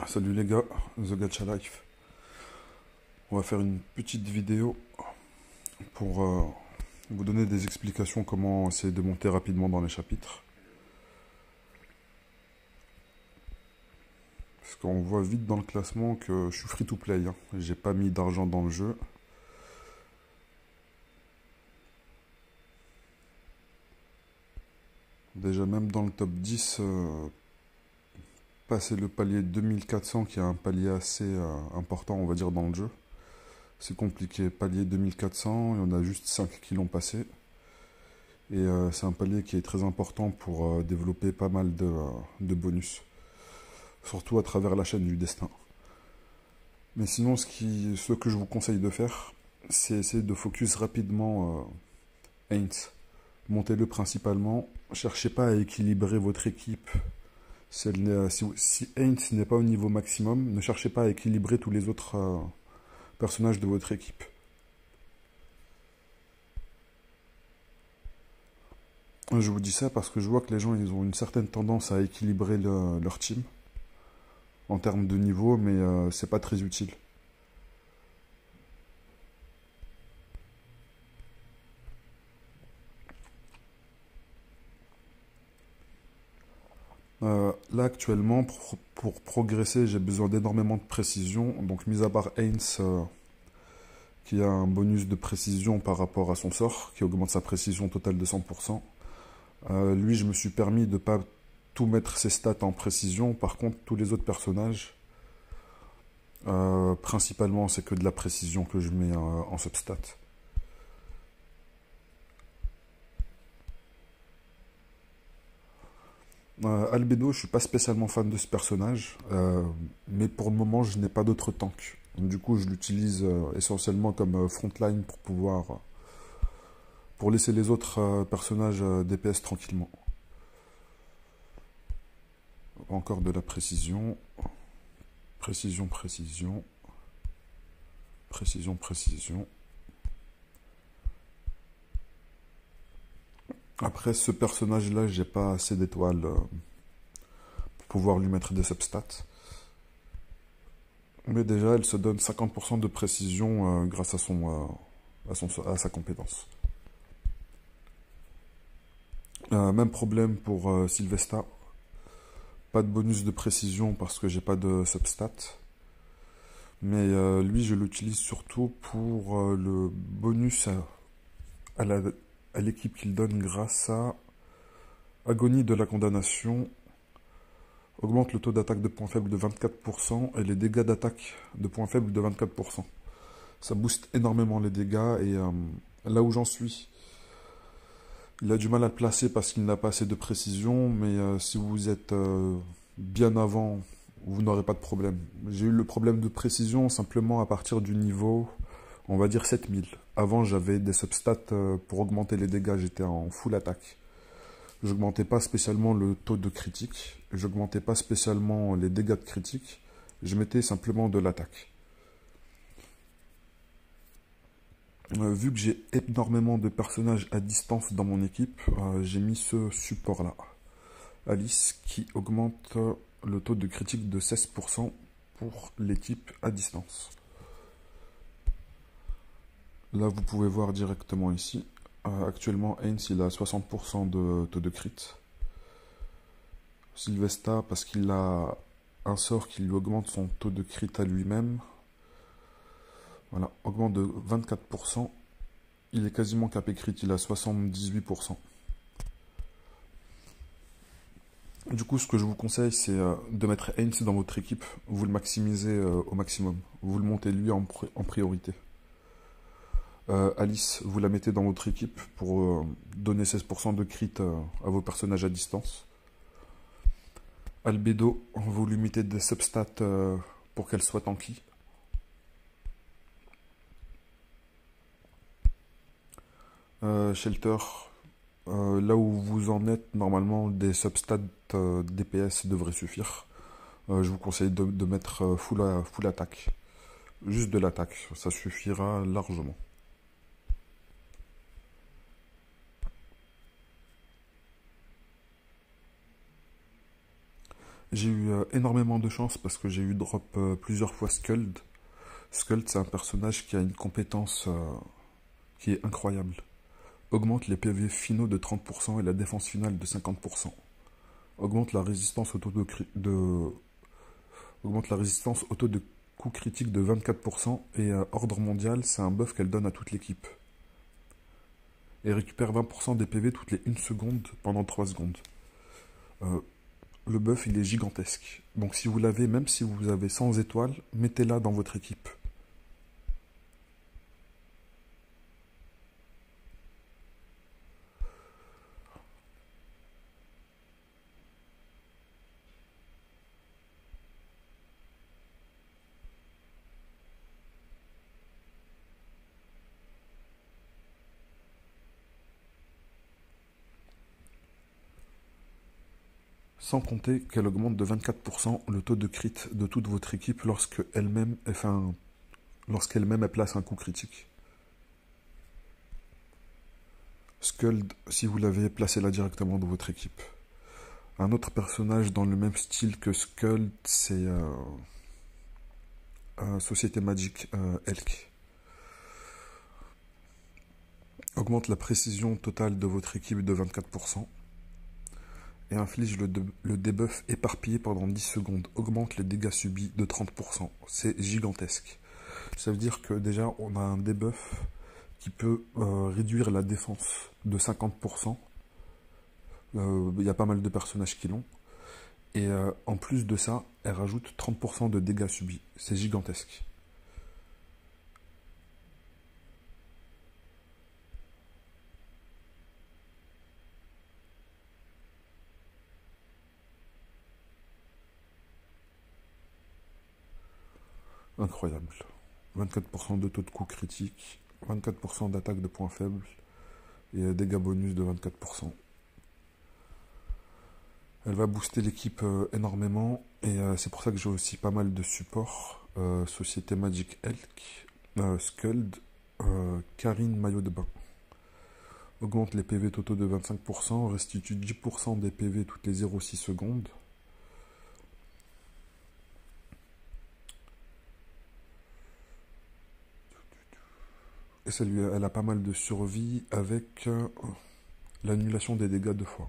Salut les gars, The Gacha Life. On va faire une petite vidéo pour vous donner des explications comment essayer de monter rapidement dans les chapitres. Parce qu'on voit vite dans le classement que je suis free to play. J'ai pas mis d'argent dans le jeu. Déjà même dans le top 10, passer le palier 2400 qui est un palier assez important on va dire dans le jeu. C'est compliqué, palier 2400, il y en a juste 5 qui l'ont passé. Et c'est un palier qui est très important pour développer pas mal de bonus. Surtout à travers la chaîne du destin. Mais sinon, ce que je vous conseille de faire, c'est essayer de focus rapidement Heinz. Montez-le principalement. Cherchez pas à équilibrer votre équipe. Si Heinz n'est pas au niveau maximum, ne cherchez pas à équilibrer tous les autres personnages de votre équipe. Je vous dis ça parce que je vois que les gens ils ont une certaine tendance à équilibrer leur team en termes de niveau, mais c'est pas très utile. Là actuellement, pour progresser, j'ai besoin d'énormément de précision. Donc mis à part Heinz, qui a un bonus de précision par rapport à son sort, qui augmente sa précision totale de 100%. Lui, je me suis permis de ne pas tout mettre ses stats en précision. Par contre, tous les autres personnages, principalement, c'est que de la précision que je mets en substat. Albedo, je suis pas spécialement fan de ce personnage, mais pour le moment, je n'ai pas d'autre tank. Donc, du coup, je l'utilise essentiellement comme frontline pour pour laisser les autres personnages DPS tranquillement. Encore de la précision. Précision, précision. Précision, précision. Après, ce personnage-là, j'ai pas assez d'étoiles pour pouvoir lui mettre des substats. Mais déjà, elle se donne 50% de précision grâce à sa compétence. Même problème pour Sylvesta. Pas de bonus de précision parce que j'ai pas de substat. Mais lui, je l'utilise surtout pour le bonus à l'équipe qu'il donne grâce à Agonie de la condamnation. Augmente le taux d'attaque de points faibles de 24% et les dégâts d'attaque de points faibles de 24%. Ça booste énormément les dégâts et là où j'en suis, il a du mal à le placer parce qu'il n'a pas assez de précision, mais si vous êtes bien avant, vous n'aurez pas de problème. J'ai eu le problème de précision simplement à partir du niveau, on va dire 7000. Avant, j'avais des substats pour augmenter les dégâts, j'étais en full attaque. J'augmentais pas spécialement le taux de critique, j'augmentais pas spécialement les dégâts de critique, je mettais simplement de l'attaque. Vu que j'ai énormément de personnages à distance dans mon équipe, j'ai mis ce support-là. Alice qui augmente le taux de critique de 16% pour l'équipe à distance. Là, vous pouvez voir directement ici. Actuellement, Heinz, il a 60% de taux de crit. Sylvesta, parce qu'il a un sort qui lui augmente son taux de crit à lui-même. Voilà, augmente de 24%. Il est quasiment capé crit, il a 78%. Du coup, ce que je vous conseille, c'est de mettre Heinz dans votre équipe. Vous le maximisez au maximum. Vous le montez lui en priorité. Alice, vous la mettez dans votre équipe pour donner 16% de crit à vos personnages à distance. Albedo, vous lui mettez des substats pour qu'elle soit tanky. Shelter, là où vous en êtes, normalement des substats DPS devraient suffire. Je vous conseille de mettre full attaque. Juste de l'attaque, ça suffira largement. J'ai eu énormément de chance parce que j'ai eu drop plusieurs fois Skuld. Skuld, c'est un personnage qui a une compétence qui est incroyable. Augmente les PV finaux de 30% et la défense finale de 50%. Augmente la résistance augmente la résistance auto de coup critique de 24% et ordre mondial, c'est un buff qu'elle donne à toute l'équipe. Et récupère 20% des PV toutes les 1 seconde pendant 3 secondes. Euh, le buff, il est gigantesque. Donc si vous l'avez, même si vous avez 100 étoiles, mettez-la dans votre équipe. Sans compter qu'elle augmente de 24% le taux de crit de toute votre équipe lorsqu'elle-même elle place un coup critique. Skuld, si vous l'avez, placez-la directement dans votre équipe. Un autre personnage dans le même style que Skuld, c'est Société Magique Elk. Augmente la précision totale de votre équipe de 24%. Et inflige le debuff éparpillé pendant 10 secondes. Augmente les dégâts subis de 30%. C'est gigantesque. Ça veut dire que déjà, on a un debuff qui peut réduire la défense de 50%. Il y a pas mal de personnages qui l'ont. Et en plus de ça, elle rajoute 30% de dégâts subis. C'est gigantesque. Incroyable. 24% de taux de coup critique, 24% d'attaque de points faibles et dégâts bonus de 24%. Elle va booster l'équipe énormément et c'est pour ça que j'ai aussi pas mal de supports. Société Magic Elk, Skuld, Karine Maillot de Bain. Augmente les PV totaux de 25%, restitue 10% des PV toutes les 0,6 secondes. Et elle a pas mal de survie avec l'annulation des dégâts 2 fois.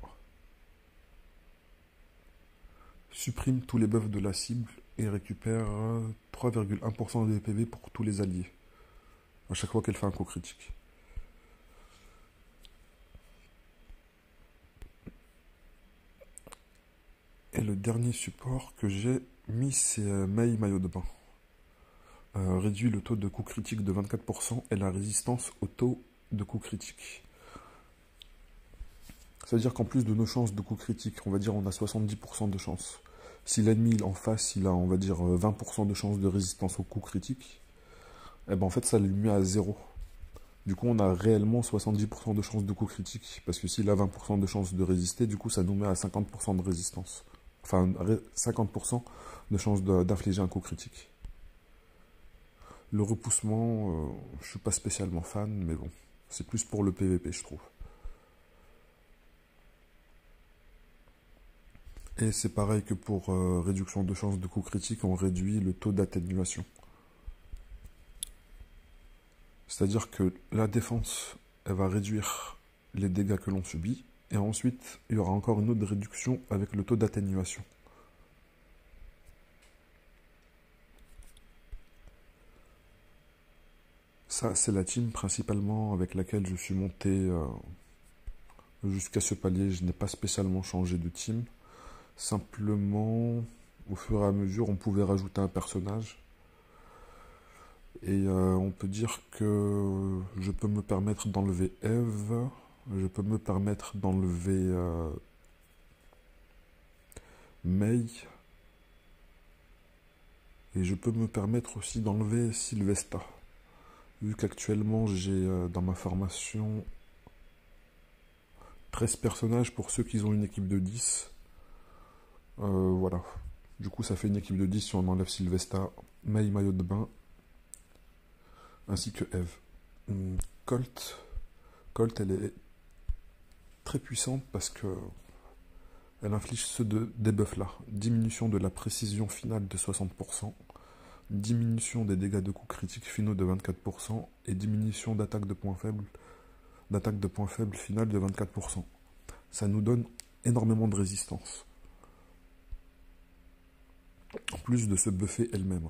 Supprime tous les buffs de la cible et récupère 3,1% des PV pour tous les alliés. À chaque fois qu'elle fait un coup critique. Et le dernier support que j'ai mis, c'est Mei Maillot de Bain. Réduit le taux de coup critique de 24% et la résistance au taux de coup critique. Ça veut dire qu'en plus de nos chances de coup critique, on va dire on a 70% de chance. Si l'ennemi en face, il a on va dire 20% de chance de résistance au coup critique, et ben en fait ça lui met à 0. Du coup on a réellement 70% de chance de coup critique, parce que s'il a 20% de chance de résister, du coup ça nous met à 50% de résistance. Enfin 50% de chance d'infliger un coup critique. Le repoussement, je suis pas spécialement fan, mais bon, c'est plus pour le PVP je trouve. Et c'est pareil que pour réduction de chance de coup critique, on réduit le taux d'atténuation. C'est-à-dire que la défense, elle va réduire les dégâts que l'on subit, et ensuite, il y aura encore une autre réduction avec le taux d'atténuation. Ça, c'est la team principalement avec laquelle je suis monté jusqu'à ce palier. Je n'ai pas spécialement changé de team. Simplement, au fur et à mesure, on pouvait rajouter un personnage. Et on peut dire que je peux me permettre d'enlever Eve. Je peux me permettre d'enlever Mei. Et je peux me permettre aussi d'enlever Sylvesta. Vu qu'actuellement j'ai dans ma formation 13 personnages pour ceux qui ont une équipe de 10. Voilà. Du coup ça fait une équipe de 10 si on enlève Sylvesta, Mei Maillot de Bain, ainsi que Eve. Colt, elle est très puissante parce que Elle inflige ce debuff-là. Diminution de la précision finale de 60%, diminution des dégâts de coups critiques finaux de 24% et diminution d'attaque de points faibles finale de 24%. Ça nous donne énormément de résistance. En plus de se buffer elle-même.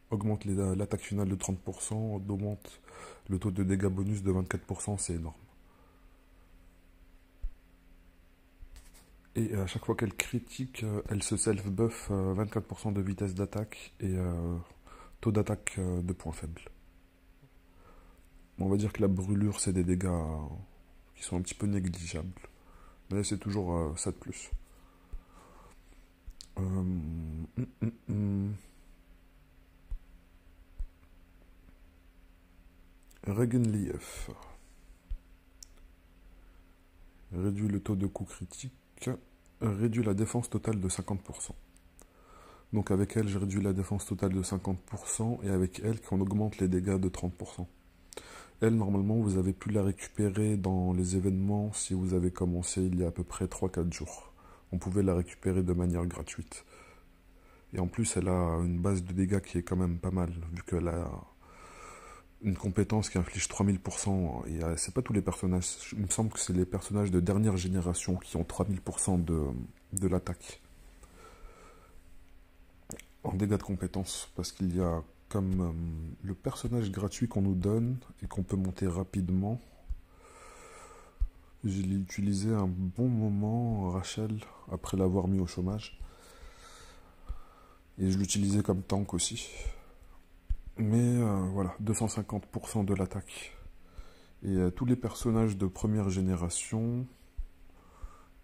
Augmente l'attaque finale de 30%, augmente le taux de dégâts bonus de 24%, c'est énorme. Et à chaque fois qu'elle critique, elle se self-buff 24% de vitesse d'attaque et taux d'attaque de points faibles. On va dire que la brûlure, c'est des dégâts qui sont un petit peu négligeables. Mais c'est toujours ça de plus. Regenlief. Réduit le taux de coups critiques. Réduit la défense totale de 50%. Donc avec elle, j'ai réduit la défense totale de 50% et avec elle, qu'on augmente les dégâts de 30%. Elle, normalement, vous avez pu la récupérer dans les événements si vous avez commencé il y a à peu près 3-4 jours. On pouvait la récupérer de manière gratuite. Et en plus, elle a une base de dégâts qui est quand même pas mal, vu qu'elle a une compétence qui inflige 3000%. Et c'est pas tous les personnages. Il me semble que c'est les personnages de dernière génération qui ont 3000% de l'attaque. En dégâts de compétences, parce qu'il y a comme le personnage gratuit qu'on nous donne et qu'on peut monter rapidement. Je l'ai utilisé un bon moment, Rachel, après l'avoir mis au chômage. Et je l'utilisais comme tank aussi. Mais voilà, 250% de l'attaque. Et tous les personnages de première génération,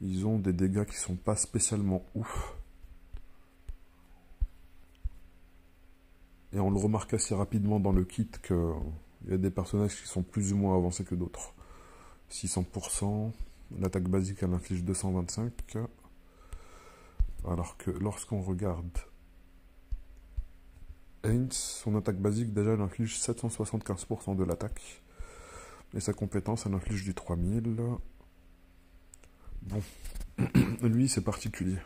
ils ont des dégâts qui sont pas spécialement ouf. Et on le remarque assez rapidement dans le kit qu'il y a des personnages qui sont plus ou moins avancés que d'autres. 600%, l'attaque basique elle inflige 225, alors que lorsqu'on regarde Heinz, son attaque basique déjà elle inflige 775% de l'attaque, et sa compétence elle inflige du 3000. Bon, lui c'est particulier.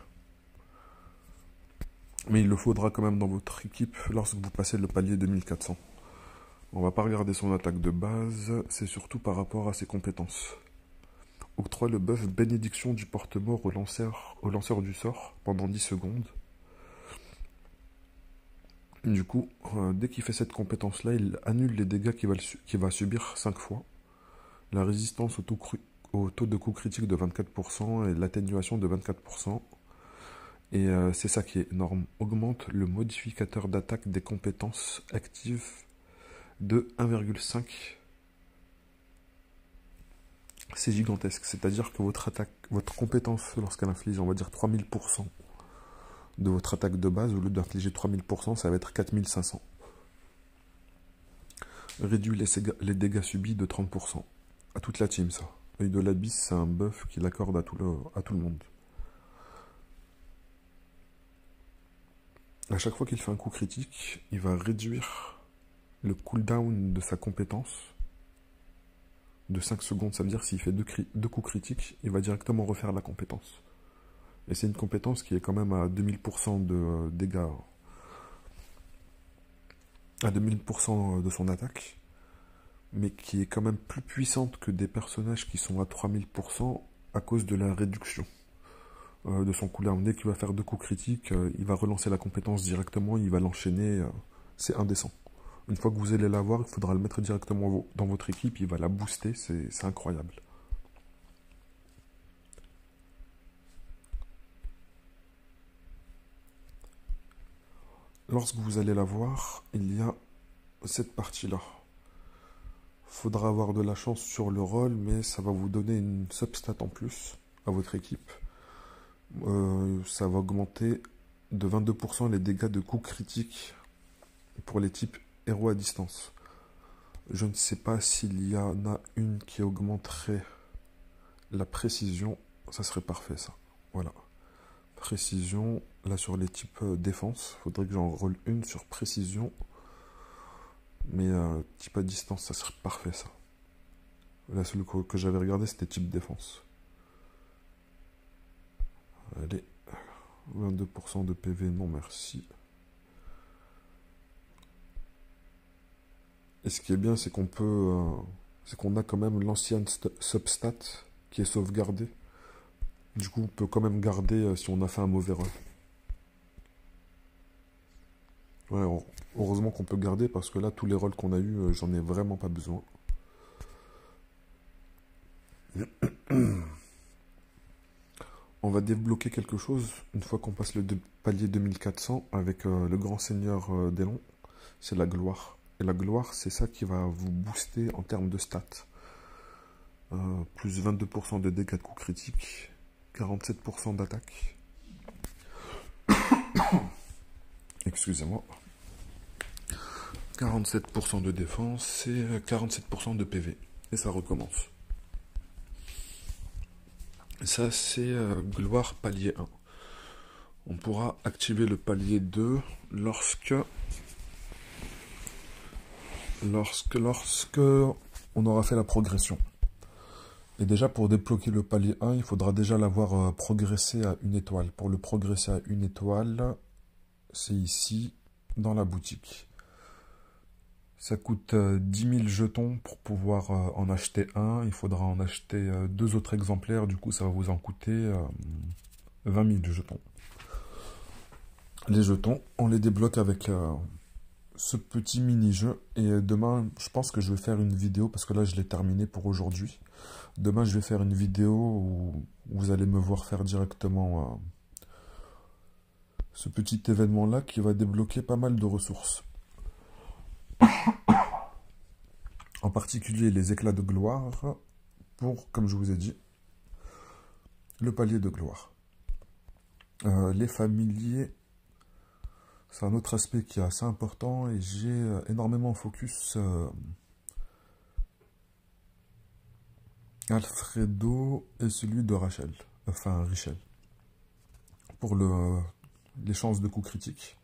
Mais il le faudra quand même dans votre équipe lorsque vous passez le palier 2400. On va pas regarder son attaque de base, c'est surtout par rapport à ses compétences. Octroie le buff bénédiction du porte-mort au lanceur du sort pendant 10 secondes. Du coup, dès qu'il fait cette compétence-là, il annule les dégâts qu'il va subir 5 fois. La résistance au taux de coup critique de 24% et l'atténuation de 24%. Et c'est ça qui est énorme. Augmente le modificateur d'attaque des compétences actives de 1,5. C'est gigantesque. C'est-à-dire que votre compétence, lorsqu'elle inflige, on va dire 3000% de votre attaque de base, au lieu d'infliger 3000%, ça va être 4500. Réduit les dégâts subis de 30%. À toute la team, ça. Œil de l'abysse, c'est un buff qu'il accorde à tout le monde. À chaque fois qu'il fait un coup critique, il va réduire le cooldown de sa compétence de 5 secondes. Ça veut dire que s'il fait deux coups critiques, il va directement refaire la compétence. Et c'est une compétence qui est quand même à 2000% de dégâts. À 2000% de son attaque. Mais qui est quand même plus puissante que des personnages qui sont à 3000% à cause de la réduction de son cooldown. Dès qu'il va faire deux coups critiques, il va relancer la compétence directement, il va l'enchaîner, c'est indécent. Une fois que vous allez l'avoir, il faudra le mettre directement dans votre équipe, il va la booster, c'est incroyable. Lorsque vous allez l'avoir, il y a cette partie-là. Faudra avoir de la chance sur le rôle, mais ça va vous donner une substat en plus à votre équipe. Ça va augmenter de 22% les dégâts de coups critiques pour les types héros à distance. Je ne sais pas s'il y en a une qui augmenterait la précision. Ça serait parfait, ça. Voilà. Précision, là sur les types défense, faudrait que j'en roule une sur précision. Mais type à distance, ça serait parfait, ça. La seule que j'avais regardé, c'était type défense. 22% de PV, non merci. Et ce qui est bien, c'est qu'on peut... c'est qu'on a quand même l'ancienne substat qui est sauvegardée. Du coup, on peut quand même garder si on a fait un mauvais run. Ouais, heureusement qu'on peut garder parce que là, tous les rôles qu'on a eu, j'en ai vraiment pas besoin. On va débloquer quelque chose une fois qu'on passe le palier 2400 avec le grand seigneur d'Elon. C'est la gloire. Et la gloire, c'est ça qui va vous booster en termes de stats. Plus 22% de dégâts de coups critiques, 47% d'attaque. Excusez-moi. 47% de défense et 47% de PV. Et ça recommence. Ça, c'est gloire palier 1. On pourra activer le palier 2 lorsque on aura fait la progression. Et déjà, pour débloquer le palier 1, il faudra déjà l'avoir progressé à 1 étoile. Pour le progresser à 1 étoile, c'est ici, dans la boutique. Ça coûte 10 000 jetons pour pouvoir en acheter un. Il faudra en acheter 2 autres exemplaires. Du coup, ça va vous en coûter 20 000 jetons. Les jetons, on les débloque avec ce petit mini-jeu. Et demain, je pense que je vais faire une vidéo, parce que là, je l'ai terminé pour aujourd'hui. Demain, je vais faire une vidéo où vous allez me voir faire directement ce petit événement-là qui va débloquer pas mal de ressources. En particulier les éclats de gloire pour, comme je vous ai dit, le palier de gloire. Les familiers, c'est un autre aspect qui est assez important et j'ai énormément focus Alfredo et celui de Rachel, enfin Richel, pour les chances de coups critiques.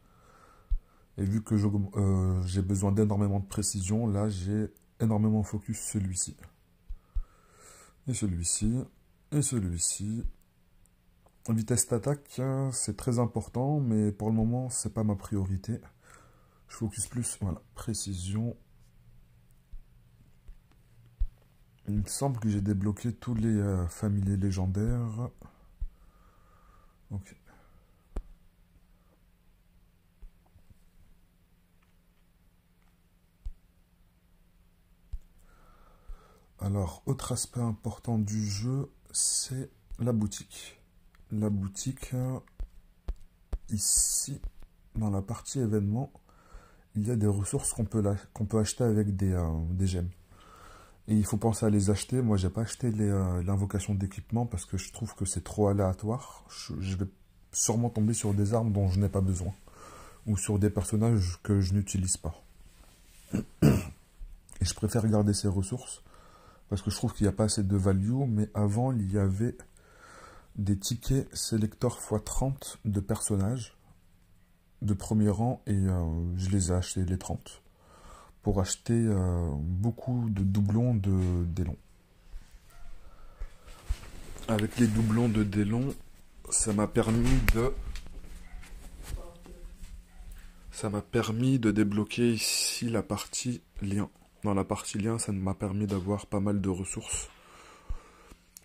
Et vu que j'ai besoin d'énormément de précision, là j'ai énormément focus celui-ci. Et celui-ci. Et celui-ci. Vitesse d'attaque, c'est très important, mais pour le moment, c'est pas ma priorité. Je focus plus, voilà, précision. Il me semble que j'ai débloqué tous les familiers légendaires. Ok. Alors, autre aspect important du jeu, c'est la boutique. La boutique, ici, dans la partie événements, il y a des ressources qu'on peut acheter avec des gemmes. Et il faut penser à les acheter. Moi, j'ai pas acheté l'invocation d'équipement parce que je trouve que c'est trop aléatoire. Je vais sûrement tomber sur des armes dont je n'ai pas besoin. Ou sur des personnages que je n'utilise pas. Et je préfère garder ces ressources parce que je trouve qu'il n'y a pas assez de value. Mais avant, il y avait des tickets Selector x30 de personnages de premier rang et je les ai achetés les 30 pour acheter beaucoup de doublons d'Elon. Avec les doublons de Délon, ça m'a permis de débloquer ici la partie lien. Dans la partie lien, ça m'a permis d'avoir pas mal de ressources.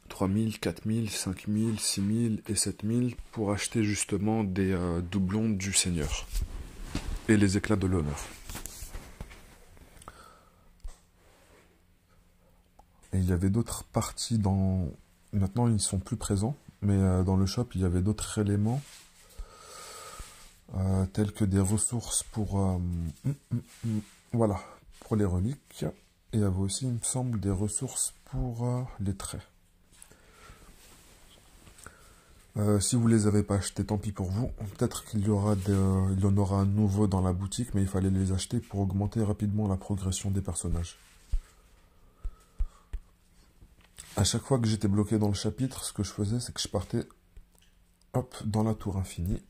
3000, 4000, 5000, 6000 et 7000 pour acheter justement des doublons du Seigneur. Et les éclats de l'honneur. Et il y avait d'autres parties dans... Maintenant, ils sont plus présents. Mais dans le shop, il y avait d'autres éléments. Tels que des ressources pour... voilà, pour les reliques. Et il y avait aussi, il me semble, des ressources pour les traits. Si vous les avez pas achetés, tant pis pour vous. Peut-être qu'il y aura il y en aura un nouveau dans la boutique, mais il fallait les acheter pour augmenter rapidement la progression des personnages. À chaque fois que j'étais bloqué dans le chapitre, ce que je faisais, c'est que je partais hop, dans la tour infinie.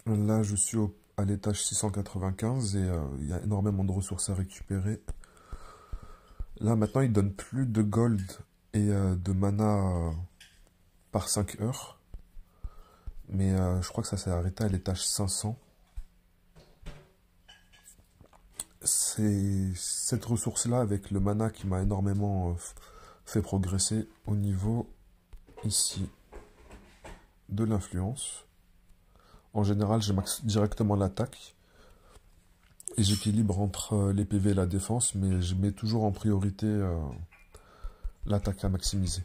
Là, je suis à l'étage 695 et il y a énormément de ressources à récupérer. Là, maintenant, il donne plus de gold et de mana par 5 heures. Mais je crois que ça s'est arrêté à l'étage 500. C'est cette ressource-là avec le mana qui m'a énormément fait progresser au niveau ici de l'influence. En général, je max directement l'attaque et j'équilibre entre les PV et la défense, mais je mets toujours en priorité l'attaque à maximiser.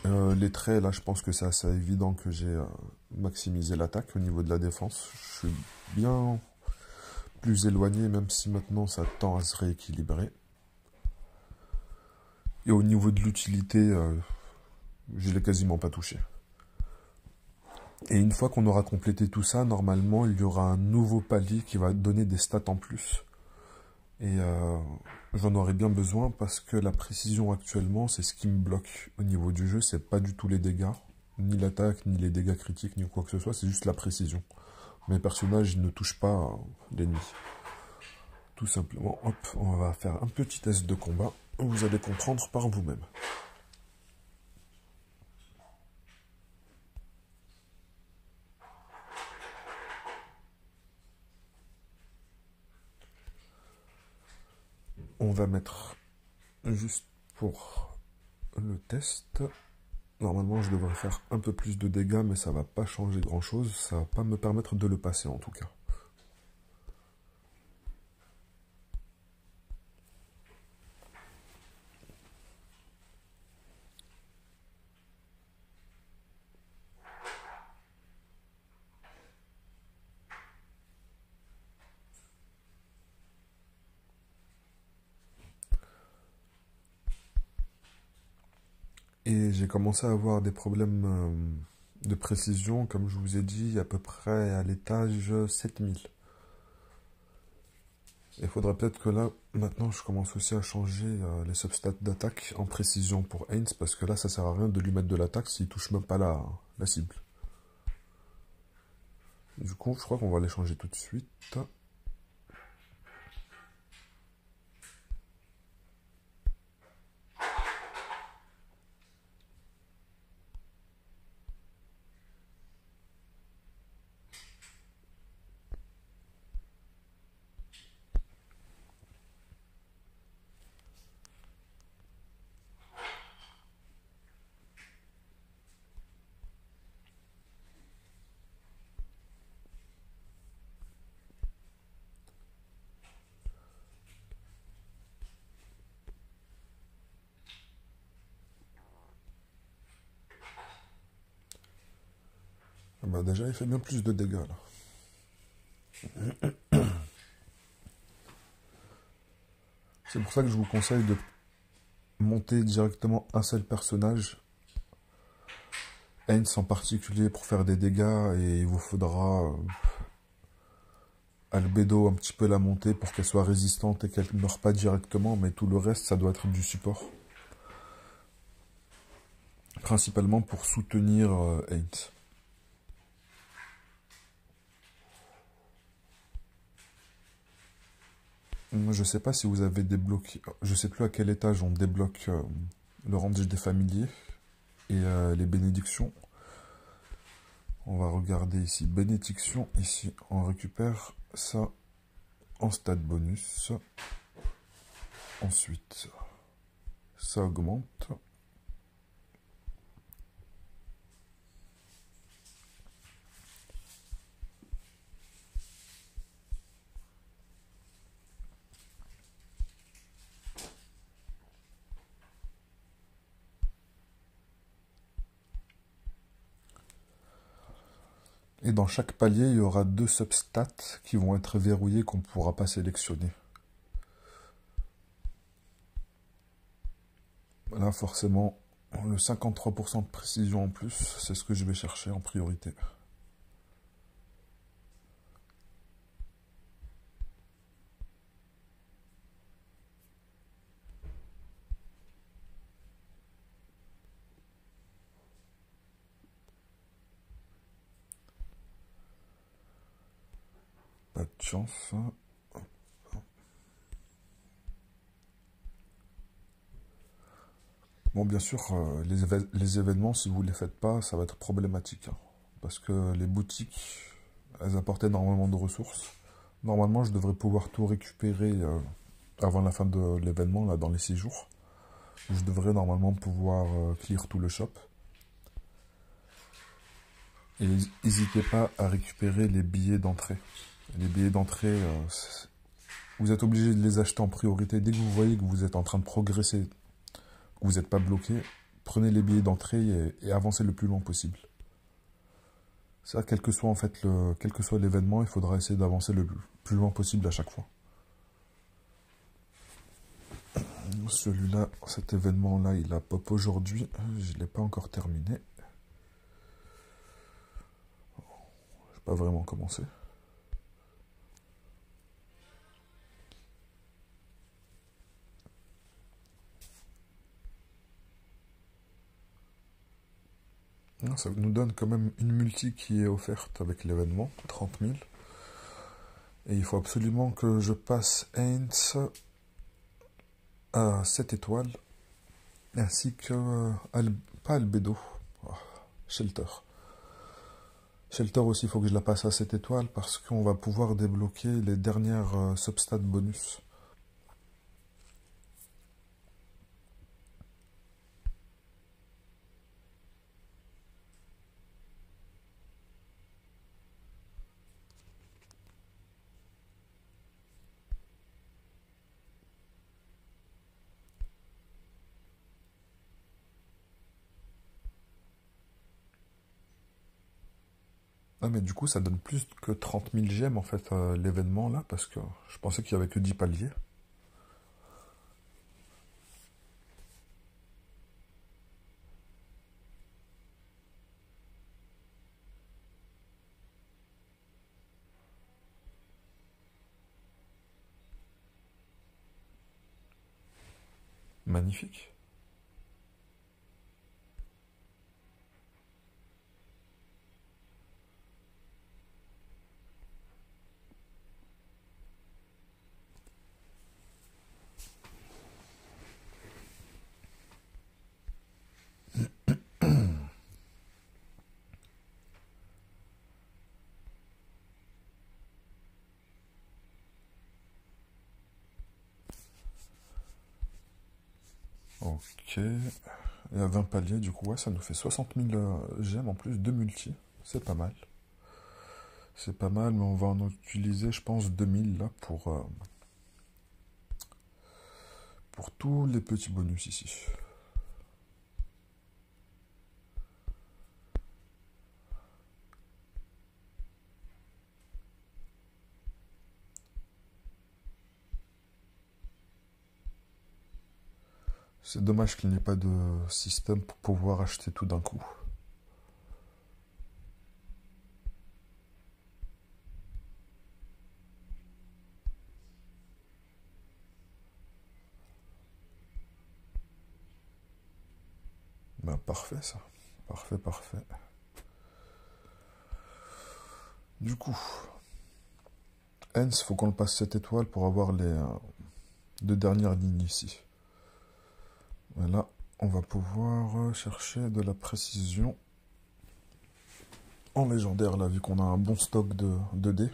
Les traits, là, je pense que c'est assez évident que j'ai maximisé l'attaque au niveau de la défense. Je suis bien plus éloigné, même si maintenant ça tend à se rééquilibrer. Et au niveau de l'utilité, je l'ai quasiment pas touché. Et une fois qu'on aura complété tout ça, normalement, il y aura un nouveau palier qui va donner des stats en plus. Et j'en aurai bien besoin parce que la précision actuellement, c'est ce qui me bloque au niveau du jeu. C'est pas du tout les dégâts, ni l'attaque, ni les dégâts critiques, ni quoi que ce soit. C'est juste la précision. Mes personnages, ils ne touchent pas l'ennemi. Tout simplement, hop, on va faire un petit test de combat. Vous allez comprendre par vous-même. On va mettre juste pour le test. Normalement, je devrais faire un peu plus de dégâts, mais ça va pas changer grand-chose. Ça va pas me permettre de le passer, en tout cas. Et j'ai commencé à avoir des problèmes de précision, comme je vous ai dit, à peu près à l'étage 7000. Il faudrait peut-être que là, maintenant, je commence aussi à changer les substats d'attaque en précision pour Heinz, parce que là, ça sert à rien de lui mettre de l'attaque s'il touche même pas la cible. Du coup, je crois qu'on va les changer tout de suite. Ah bah déjà, il fait bien plus de dégâts, là. C'est pour ça que je vous conseille de monter directement un seul personnage, Heinz en particulier, pour faire des dégâts, et il vous faudra Albedo un petit peu la monter pour qu'elle soit résistante et qu'elle ne meure pas directement, mais tout le reste, ça doit être du support. Principalement pour soutenir Heinz. Je sais pas si vous avez débloqué, je sais plus à quel étage on débloque le range des familiers et les bénédictions. On va regarder ici, bénédiction, ici on récupère ça en stade bonus. Ensuite, ça augmente. Et dans chaque palier, il y aura 2 substats qui vont être verrouillés qu'on ne pourra pas sélectionner. Là, forcément, le 53% de précision en plus, c'est ce que je vais chercher en priorité. Pas de chance. Bon, bien sûr, les événements, si vous ne les faites pas, ça va être problématique, hein, parce que les boutiques, elles apportent énormément de ressources. Normalement, je devrais pouvoir tout récupérer avant la fin de l'événement, là, dans les 6 jours. Je devrais normalement pouvoir clear tout le shop. Et n'hésitez pas à récupérer les billets d'entrée. Les billets d'entrée, vous êtes obligé de les acheter en priorité. Dès que vous voyez que vous êtes en train de progresser, que vous n'êtes pas bloqué, prenez les billets d'entrée et avancez le plus loin possible. Ça, quel que soit en fait quel que soit l'événement, il faudra essayer d'avancer le plus loin possible à chaque fois. Celui-là, cet événement-là, il a pop aujourd'hui. Je ne l'ai pas encore terminé. Je n'ai pas vraiment commencé. Ça nous donne quand même une multi qui est offerte avec l'événement, 30 000. Et il faut absolument que je passe Heinz à 7 étoiles, ainsi que, pas Albedo, Shelter. Shelter aussi, il faut que je la passe à 7 étoiles, parce qu'on va pouvoir débloquer les dernières substats bonus. Ah mais du coup ça donne plus que 30 000 gemmes en fait l'événement là, parce que je pensais qu'il y avait que 10 paliers. Magnifique. Ok. Il y a 20 paliers du coup, ouais, ça nous fait 60 000 gemmes en plus de multi. C'est pas mal. C'est pas mal, mais on va en utiliser je pense 2000 là pour tous les petits bonus ici. C'est dommage qu'il n'y ait pas de système pour pouvoir acheter tout d'un coup. Ben parfait ça. Parfait, parfait. Du coup, Hens, faut qu'on le passe 7 étoiles pour avoir les deux dernières lignes ici. Et là, on va pouvoir chercher de la précision en légendaire là, vu qu'on a un bon stock de dés.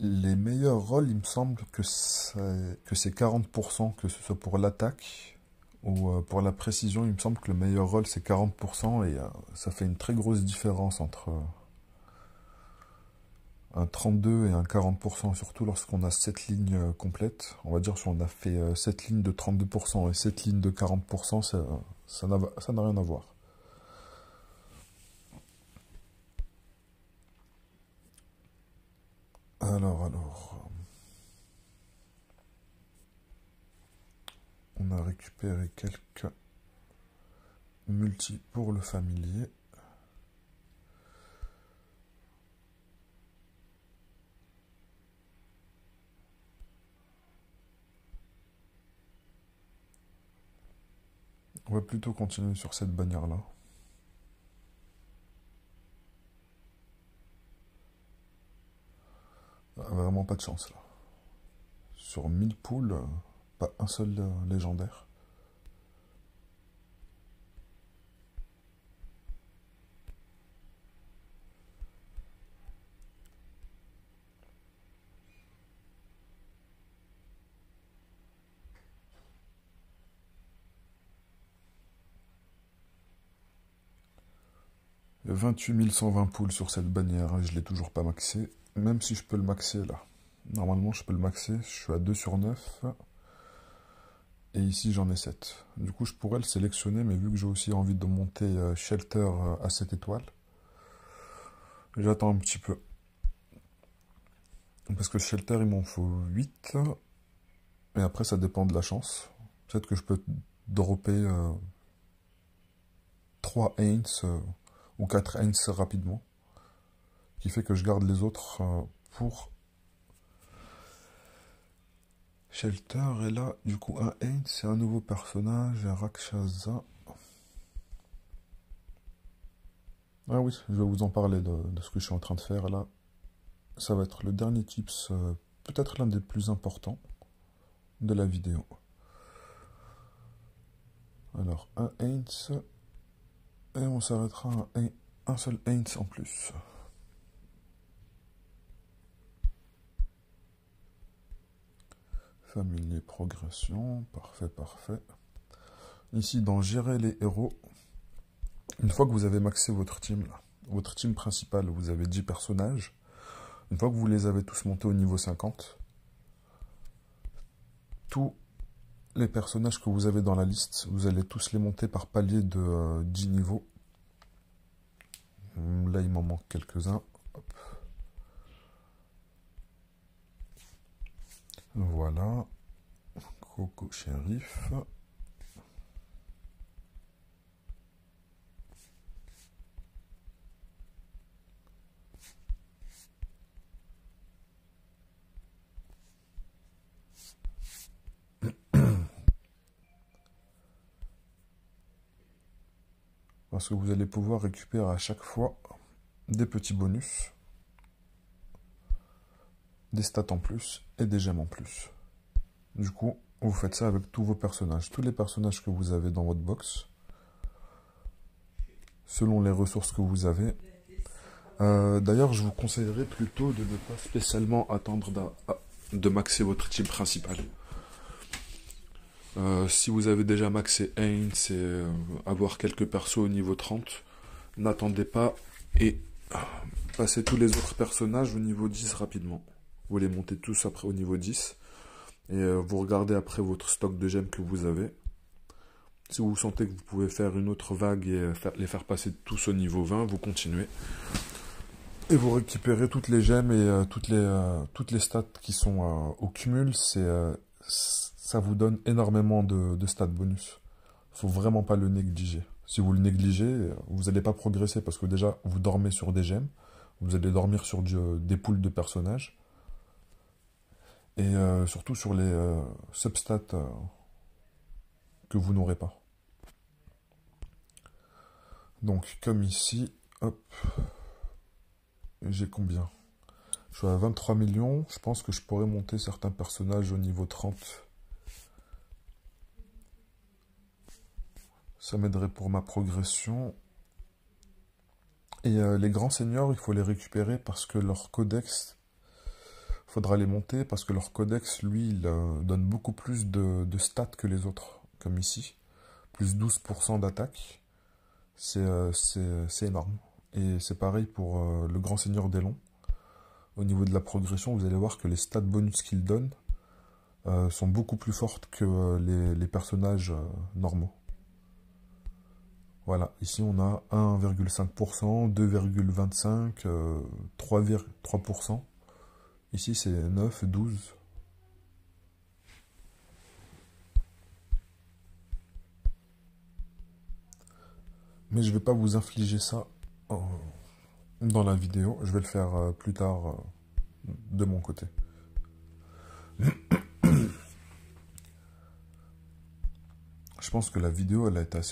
Les meilleurs rôles, il me semble que c'est 40%, que ce soit pour l'attaque ou pour la précision. Il me semble que le meilleur rôle c'est 40% et ça fait une très grosse différence entre un 32 et un 40%, surtout lorsqu'on a 7 lignes complètes. On va dire si on a fait 7 lignes de 32% et 7 lignes de 40%, ça n'a rien à voir. Alors. On a récupéré quelques multi pour le familier. On va plutôt continuer sur cette bannière-là. Vraiment pas de chance là. Sur 1000 poules, pas un seul légendaire. Il y a 28 120 poules sur cette bannière, hein, je l'ai toujours pas maxé, même si je peux le maxer là. Normalement je peux le maxer, je suis à 2 sur 9. Et ici j'en ai 7. Du coup je pourrais le sélectionner, mais vu que j'ai aussi envie de monter Shelter à 7 étoiles, j'attends un petit peu. Parce que Shelter il m'en faut 8. Et après ça dépend de la chance. Peut-être que je peux dropper 3 Aints ou 4 Aints rapidement. Qui fait que je garde les autres pour Shelter. Et là du coup un Aints c'est un nouveau personnage, un Rakshasa. Ah oui, je vais vous en parler de ce que je suis en train de faire là. Ça va être le dernier tips, peut-être l'un des plus importants de la vidéo. Alors, un Aints, et on s'arrêtera à un seul Aints en plus. Familier progression, parfait, parfait. Ici, dans gérer les héros, une fois que vous avez maxé votre team, là, votre team principale, vous avez 10 personnages. Une fois que vous les avez tous montés au niveau 50, tous les personnages que vous avez dans la liste, vous allez tous les monter par palier de 10 niveaux. Là, il m'en manque quelques-uns. Voilà. Coco Shérif. Parce que vous allez pouvoir récupérer à chaque fois des petits bonus, des stats en plus et des gemmes en plus. Du coup, vous faites ça avec tous vos personnages. Tous les personnages que vous avez dans votre box, selon les ressources que vous avez. D'ailleurs, je vous conseillerais plutôt de ne pas spécialement attendre de maxer votre team principal. Si vous avez déjà maxé Aints et avoir quelques persos au niveau 30, n'attendez pas et passez tous les autres personnages au niveau 10 rapidement. Vous les montez tous après au niveau 10 et vous regardez après votre stock de gemmes que vous avez. Si vous sentez que vous pouvez faire une autre vague et les faire passer tous au niveau 20, vous continuez. Et vous récupérez toutes les gemmes et toutes les stats qui sont au cumul. Ça vous donne énormément de stats bonus. Faut vraiment pas le négliger. Si vous le négligez, vous n'allez pas progresser parce que déjà, vous dormez sur des gemmes. Vous allez dormir sur des poules de personnages. Et surtout sur les substats que vous n'aurez pas. Donc, comme ici, hop, j'ai combien? Je suis à 23 millions. Je pense que je pourrais monter certains personnages au niveau 30. Ça m'aiderait pour ma progression. Et les grands seigneurs, il faut les récupérer parce que leur codex, faudra les monter parce que leur codex, lui, il donne beaucoup plus de stats que les autres, comme ici. Plus 12% d'attaque. C'est énorme. Et c'est pareil pour le grand seigneur d'Elon. Au niveau de la progression, vous allez voir que les stats bonus qu'il donne sont beaucoup plus fortes que les personnages normaux. Voilà, ici on a 1,5%, 2,25%, 3%. Ici c'est 9, 12. Mais je vais pas vous infliger ça dans la vidéo. Je vais le faire plus tard de mon côté. Je pense que la vidéo, elle a été assez